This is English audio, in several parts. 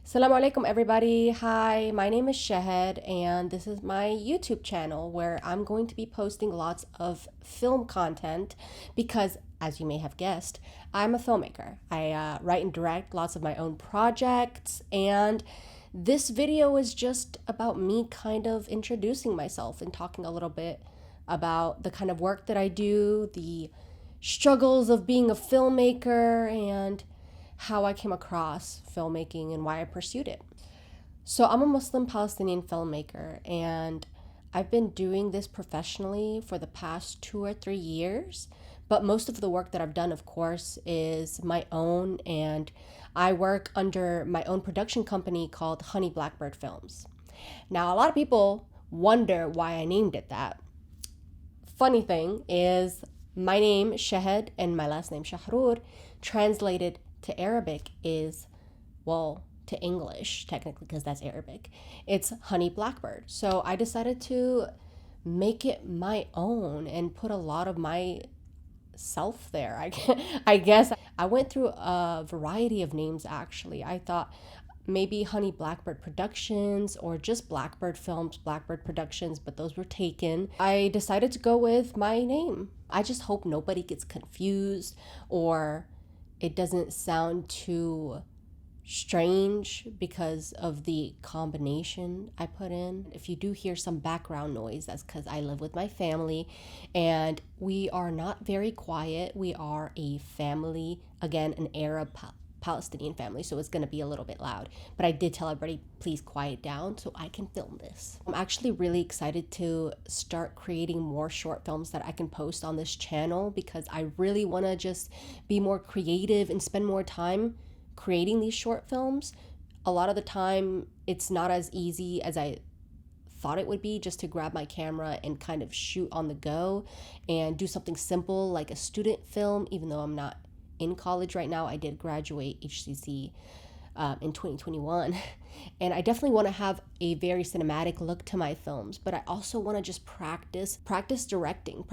Assalamu alaikum, everybody. Hi, my name is Shahed, and this is my YouTube channel where I'm going to be posting lots of film content because, as you may have guessed, I'm a filmmaker. I write and direct lots of my own projects, and this video is just about me kind of introducing myself and talking a little bit about the kind of work that I do, the struggles of being a filmmaker, and how I came across filmmaking and why I pursued it. So, I'm a Muslim Palestinian filmmaker, and I've been doing this professionally for the past 2 or 3 years. But most of the work that I've done, of course, is my own, and I work under my own production company called Honey Blackbird Films. Now, a lot of people wonder why I named it that. Funny thing is, my name, Shahed, and my last name, Shahrur, translated to Arabic is, well, to English, technically, because that's Arabic. It's Honey Blackbird. So I decided to make it my own and put a lot of my self there. I guess I went through a variety of names actually. I thought maybe Honey Blackbird Productions or just Blackbird Films, Blackbird Productions, but those were taken. I decided to go with my name. I just hope nobody gets confused or it doesn't sound too strange because of the combination I put in. If you do hear some background noise, that's because I live with my family and we are not very quiet. We are a family, again, an Arab Palestinian family, so it's going to be a little bit loud. But I did tell everybody, please quiet down so I can film this. I'm actually really excited to start creating more short films that I can post on this channel because I really want to just be more creative and spend more time creating these short films. A lot of the time, it's not as easy as I thought it would be just to grab my camera and kind of shoot on the go and do something simple like a student film, even though I'm not in college right now. I did graduate HCC in 2021 and I definitely want to have a very cinematic look to my films, but I also want to just practice directing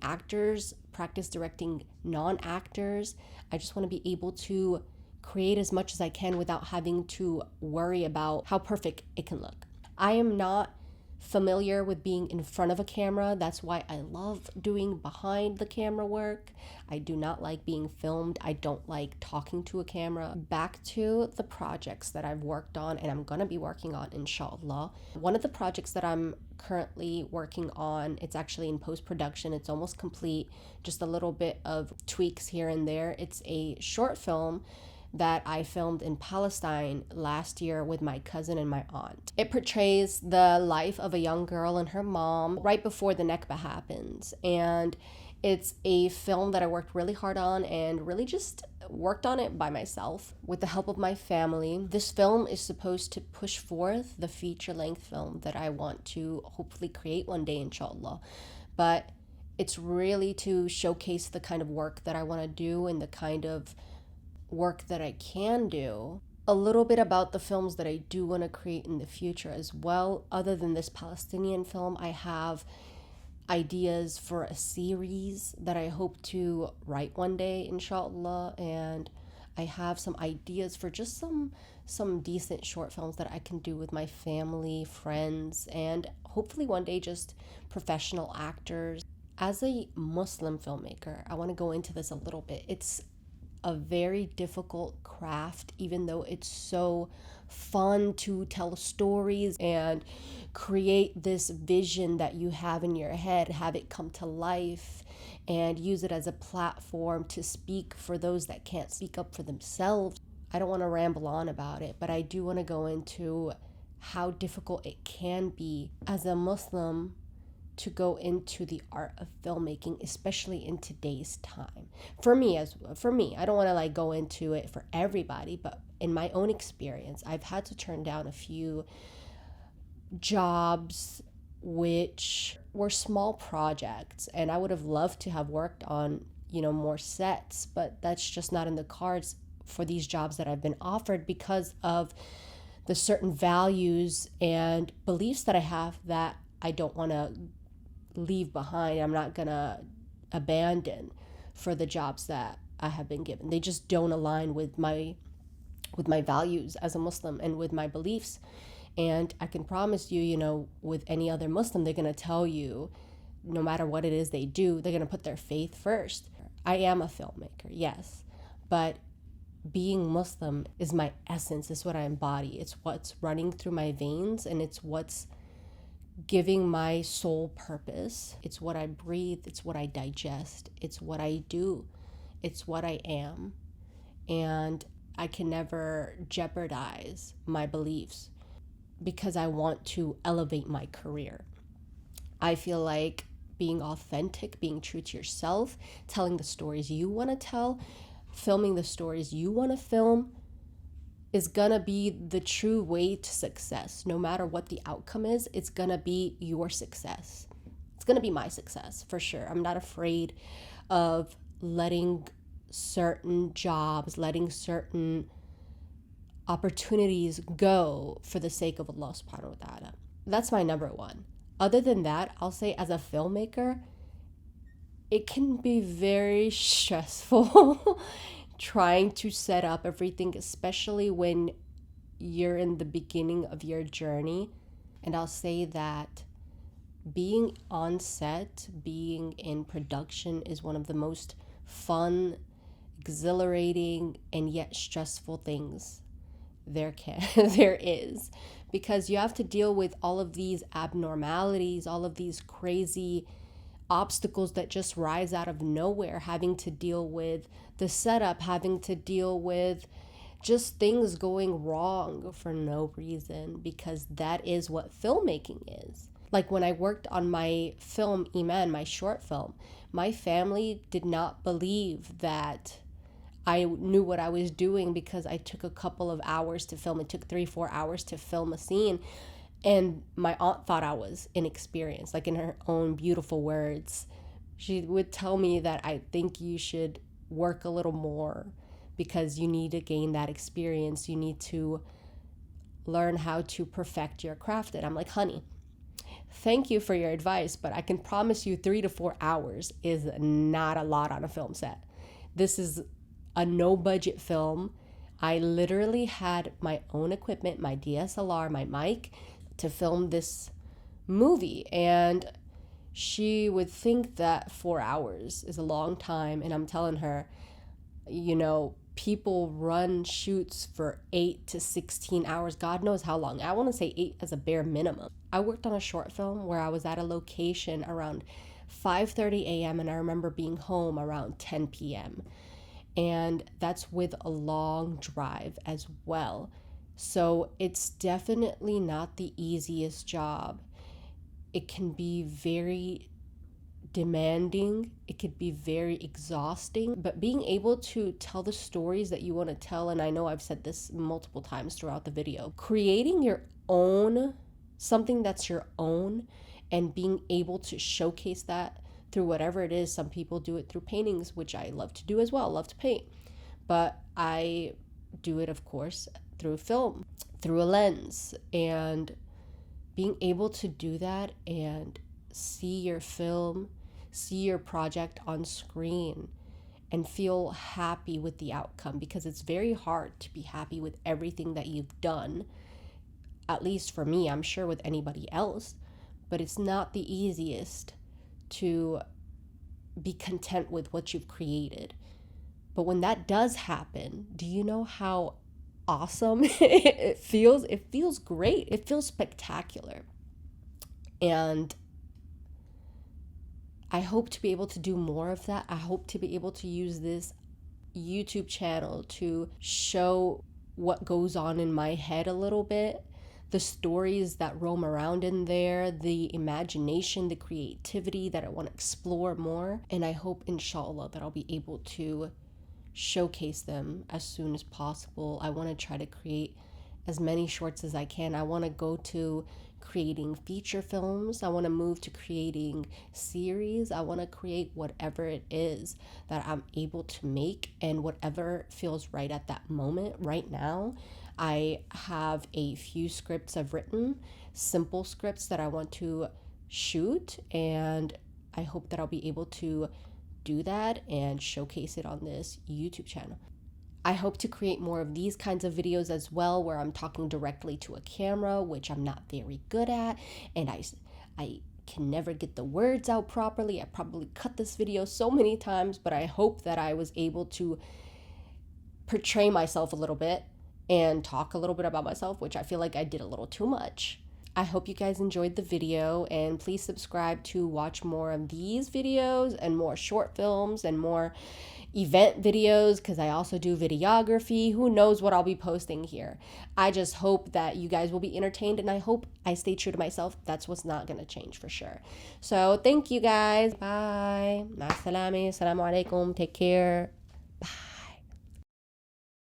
actors, practice directing non-actors. I just want to be able to create as much as I can without having to worry about how perfect it can look. I am not familiar with being in front of a camera. That's why I love doing behind the camera work. I do not like being filmed. I don't like talking to a camera. Back to the projects that I've worked on and I'm gonna be working on, inshallah. One of the projects that I'm currently working on, it's actually in post-production. It's almost complete, just a little bit of tweaks here and there. It's a short film that I filmed in Palestine last year with my cousin and my aunt. It portrays the life of a young girl and her mom right before the Nakba happens. And it's a film that I worked really hard on and really just worked on it by myself with the help of my family. This film is supposed to push forth the feature-length film that I want to hopefully create one day, inshallah. But it's really to showcase the kind of work that I want to do and the kind of work that I can do. A little bit about the films that I do want to create in the future as well. Other than this Palestinian film, I have ideas for a series that I hope to write one day, inshallah, and I have some ideas for just some decent short films that I can do with my family, friends, and hopefully one day just professional actors. As a Muslim filmmaker, I want to go into this a little bit. It's a very difficult craft, even though it's so fun to tell stories and create this vision that you have in your head, have it come to life and use it as a platform to speak for those that can't speak up for themselves. I don't want to ramble on about it, but I do want to go into how difficult it can be as a Muslim to go into the art of filmmaking, especially in today's time. For me, I don't want to go into it for everybody, but in my own experience, I've had to turn down a few jobs which were small projects, and I would have loved to have worked on, more sets, but that's just not in the cards for these jobs that I've been offered because of the certain values and beliefs that I have that I don't want to leave behind. I'm not gonna abandon for the jobs that I have been given. They just don't align with my with my values as a Muslim and with my beliefs. And I can promise you, with any other Muslim, they're going to tell you, no matter what it is they do, they're going to put their faith first. I am a filmmaker, yes, but being Muslim is my essence, it's what I embody, it's what's running through my veins, and it's what's giving my soul purpose. It's what I breathe, it's what I digest, it's what I do, it's what I am. And I can never jeopardize my beliefs because I want to elevate my career. I feel like being authentic, being true to yourself, telling the stories you want to tell, filming the stories you want to film is gonna be the true way to success. No matter what the outcome is, it's gonna be your success. It's gonna be my success for sure. I'm not afraid of letting certain jobs, letting certain opportunities go for the sake of Allah subhanahu wa ta'ala. That's my number one. Other than that, I'll say as a filmmaker, it can be very stressful trying to set up everything, especially when you're in the beginning of your journey. And I'll say that being on set, being in production is one of the most fun, exhilarating, and yet stressful things there is, because you have to deal with all of these abnormalities, all of these crazy obstacles that just rise out of nowhere, having to deal with the setup, having to deal with just things going wrong for no reason, because that is what filmmaking is. Like when I worked on my film Iman, my short film, my family did not believe that I knew what I was doing because I took a couple of hours to film. It took 3-4 hours to film a scene. And my aunt thought I was inexperienced, like in her own beautiful words. She would tell me that I think you should work a little more because you need to gain that experience. You need to learn how to perfect your craft. And I'm like, honey, thank you for your advice, but I can promise you 3 to 4 hours is not a lot on a film set. This is a no budget film. I literally had my own equipment, my DSLR, my mic, to film this movie, and she would think that 4 hours is a long time, and I'm telling her, people run shoots for 8 to 16 hours, God knows how long. I want to say 8 as a bare minimum. I worked on a short film where I was at a location around 5:30 a.m. and I remember being home around 10 p.m. and that's with a long drive as well. So it's definitely not the easiest job. It can be very demanding, it could be very exhausting, but being able to tell the stories that you want to tell, and I know I've said this multiple times throughout the video, creating your own, something that's your own, and being able to showcase that through whatever it is. Some people do it through paintings, which I love to do as well, love to paint, but I do it, of course, through film, through a lens, and being able to do that and see your film, see your project on screen, and feel happy with the outcome, because it's very hard to be happy with everything that you've done, at least for me. I'm sure with anybody else, but it's not the easiest to be content with what you've created. But when that does happen, do you know how awesome it feels? It feels great. It feels spectacular. And I hope to be able to do more of that. I hope to be able to use this YouTube channel to show what goes on in my head a little bit, the stories that roam around in there, the imagination, the creativity that I want to explore more. And I hope, inshallah, that I'll be able to showcase them as soon as possible. I want to try to create as many shorts as I can. I want to go to creating feature films. I want to move to creating series. I want to create whatever it is that I'm able to make, and whatever feels right at that moment. Right now, I have a few scripts I've written, simple scripts that I want to shoot, and I hope that I'll be able to do that and showcase it on this YouTube channel. I hope to create more of these kinds of videos as well, where I'm talking directly to a camera, which I'm not very good at, and I can never get the words out properly. I probably cut this video so many times, but I hope that I was able to portray myself a little bit and talk a little bit about myself, which I feel like I did a little too much. I hope you guys enjoyed the video, and please subscribe to watch more of these videos and more short films and more event videos, because I also do videography. Who knows what I'll be posting here. I just hope that you guys will be entertained, and I hope I stay true to myself. That's what's not going to change for sure. So thank you guys. Bye. Ma salami. Assalamu alaikum. Take care. Bye.